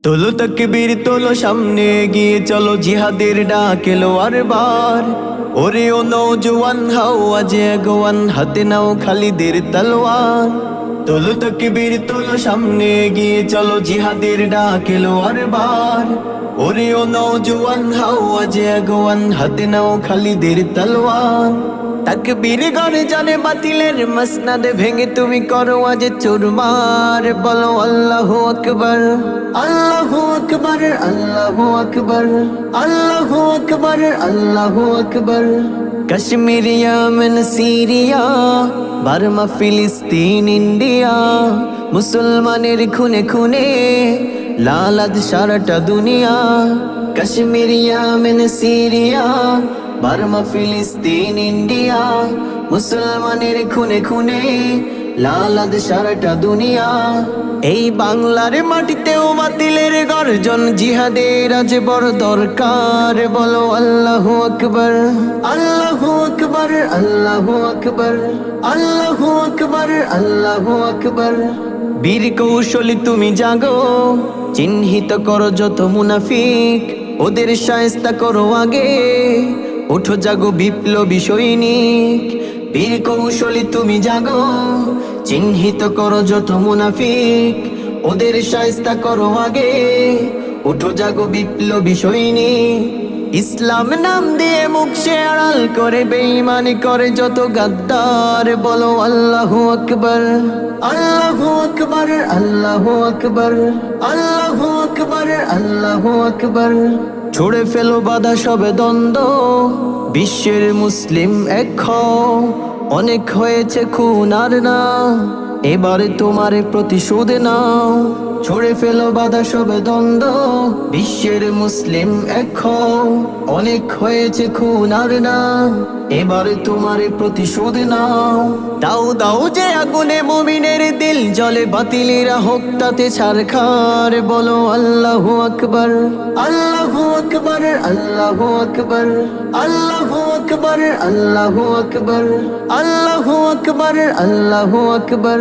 তোলো তাকবীর তোলো সামনে গিয়ে চলো জিহাদের ডাক এলো আর বার। ওরে ও নওজওয়ান হাও আজ আগুয়ান হাতে নাও খালিদের তলোয়ার। তোলো তাকবীর তোলো সামনে গিয়ে চলো জিহাদের ডাক এলো আর বার। ওরে ও নওজওয়ান হাও আজ আগুয়ান হাতে নাও খালিদের তলোয়ার। তাকবীর গড়ে জানে বাতিলের মসনদ ভেঙে তুমি করো আজ চুরমার। বলো আল্লাহু আকবার আল্লাহু আকবার আল্লাহু আকবার আল্লাহু আকবার আল্লাহু আকবার। কাশ্মীর ইয়ামেন সিরিয়া বার্মা ফিলিস্তিন ইন্ডিয়া মুসলমানের খুনে খুনে লাল আজ সারাটা দুনিয়া। কাশ্মীর ইয়ামেন সিরিয়া বার্মা ফিলিস্তিন ইন্ডিয়া মুসলমানের খুনে খুনে লাল আজ সারাটা দুনিয়া। এই বাংলার মাটিতেও বাতিলের গর্জন জিহাদের আজ বড় দরকার। বলো আল্লাহু আকবার আল্লাহু আকবার আল্লাহু আকবার আল্লাহু আকবার আল্লাহু আকবার। বীর কৌশলী তুমি জাগো চিহ্নিত করো যত মুনাফিক ওদের শায়েস্তা করো আগে। ওঠো জাগো বিপ্লবী সৈনিক বীর কৌশলী তুমি জাগো চিহ্নিত করো যত মুনাফিক ওদের শায়েস্তা করো আগে। ওঠো জাগো বিপ্লবী সৈনিক ইসলাম নাম দিয়ে মুখ সে আড়াল করে বেঈমানি করে যত গাদ্দার। বলো আল্লাহু আকবার আল্লাহু আকবার আল্লাহু আকবার আল্লাহু আকবার আল্লাহু আকবার। ছুড়ে ফেলো বাধা সবে দ্বন্দ্ব বিশ্বের মুসলিম এক হও। অনেক হয়েছে খুন আর না এবারে তোমার প্রতিশোধ নাও। ছুড়ে ফেলো বাধা সবে দ্বন্দ্ব বিশ্বের মুসলিম এক হও। অনেক হয়েছে খুন আর না এবারে তোমার প্রতিশোধ নাও। দাও দাও যে আগুনে মুমিনের দিল জ্বলে বাতিলেরা হোক তাতে ছারখার। বলো আল্লাহু আকবার আল্লাহু আকবার আল্লাহু আকবার আল্লাহু আকবার আল্লাহু আকবার আল্লাহু আকবার আল্লাহু আকবার।